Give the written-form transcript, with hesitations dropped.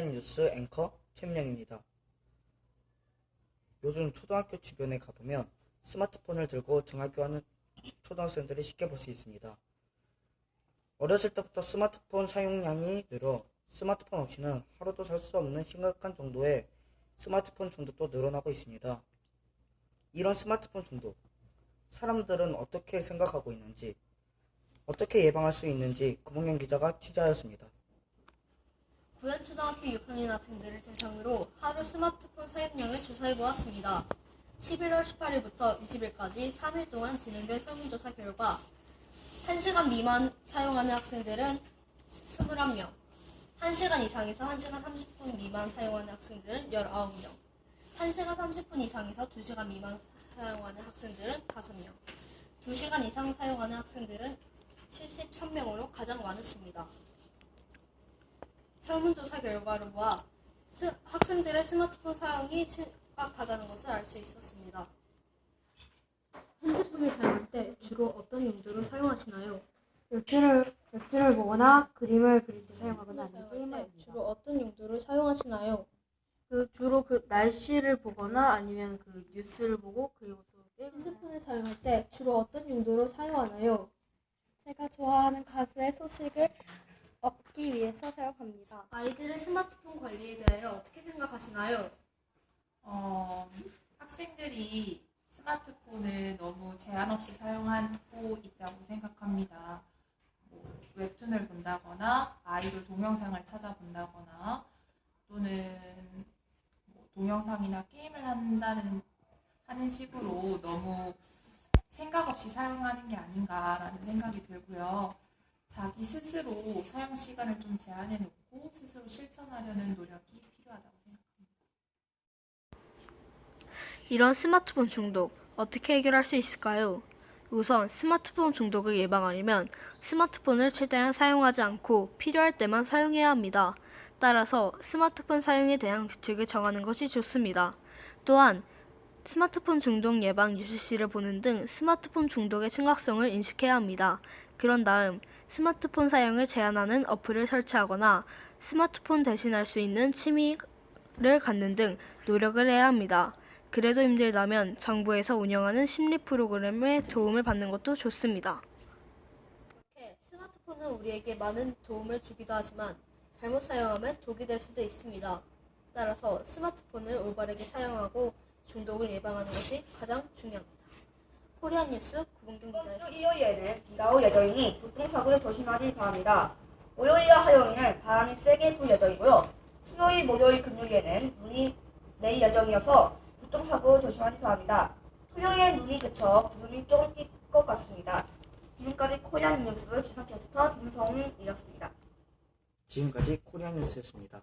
코리안 뉴스 앵커 최민영입니다. 요즘 초등학교 주변에 가보면 스마트폰을 들고 등하교하는 초등학생들이 쉽게 볼 수 있습니다. 어렸을 때부터 스마트폰 사용량이 늘어 스마트폰 없이는 하루도 살 수 없는 심각한 정도의 스마트폰 중독도 늘어나고 있습니다. 이런 스마트폰 중독, 사람들은 어떻게 생각하고 있는지, 어떻게 예방할 수 있는지 구봉현 기자가 취재하였습니다. 구현초등학교 6학년 학생들을 대상으로 하루 스마트폰 사용량을 조사해보았습니다. 11월 18일부터 20일까지 3일 동안 진행된 설문조사 결과 1시간 미만 사용하는 학생들은 21명, 1시간 이상에서 1시간 30분 미만 사용하는 학생들은 19명, 1시간 30분 이상에서 2시간 미만 사용하는 학생들은 5명, 2시간 이상 사용하는 학생들은 73명으로 가장 많았습니다. 설문조사 결과를 보아 학생들의 스마트폰 사용이 심각하다는 것을 알 수 있었습니다. 핸드폰을 사용할 때 주로 어떤 용도로 사용하시나요? 웹툰을 보거나 그림을 그릴 때 사용하거나 아니면 게임을 합니다. 주로 어떤 용도로 사용하시나요? 주로 날씨를 보거나 아니면 뉴스를 보고 그리고 또 게임을 핸드폰을 사용할 때 주로 어떤 용도로 사용하나요? 제가 좋아하는 가수의 소식을 얻기 위해서 사용합니다. 아이들의 스마트폰 관리에 대하여 어떻게 생각하시나요? 학생들이 스마트폰을 너무 제한 없이 사용하고 있다고 생각합니다. 웹툰을 본다거나 아이돌 동영상을 찾아본다거나 또는 동영상이나 게임을 하는 식으로 너무 생각 없이 사용하는 게 아닌가라는 생각이 들고요. 자기 스스로 사용 시간을 좀 제한해 놓고 스스로 실천하려는 노력이 필요하다고 생각합니다. 이런 스마트폰 중독 어떻게 해결할 수 있을까요? 우선 스마트폰 중독을 예방하려면 스마트폰을 최대한 사용하지 않고 필요할 때만 사용해야 합니다. 따라서 스마트폰 사용에 대한 규칙을 정하는 것이 좋습니다. 또한 스마트폰 중독 예방 뉴스시를 보는 등 스마트폰 중독의 심각성을 인식해야 합니다. 그런 다음 스마트폰 사용을 제한하는 어플을 설치하거나 스마트폰 대신할 수 있는 취미를 갖는 등 노력을 해야 합니다. 그래도 힘들다면 정부에서 운영하는 심리 프로그램의 도움을 받는 것도 좋습니다. 스마트폰은 우리에게 많은 도움을 주기도 하지만 잘못 사용하면 독이 될 수도 있습니다. 따라서 스마트폰을 올바르게 사용하고 중독을 예방하는 것이 가장 중요합니다. 코리안 뉴스 구봉경 기자였습니다. 일요일에는 비가 올 예정이니 교통사고를 조심하기 바랍니다. 월요일과 화요일은 바람이 세게 불 예정이고요. 수요일, 목요일, 금요일에는 눈이 내릴 예정이어서 교통사고 조심하기 바랍니다. 토요일엔 눈이 그쳐 구름이 조금 낄 것 같습니다. 지금까지 코리안 뉴스 기상캐스터 김성훈이었습니다. 지금까지 코리안 뉴스였습니다.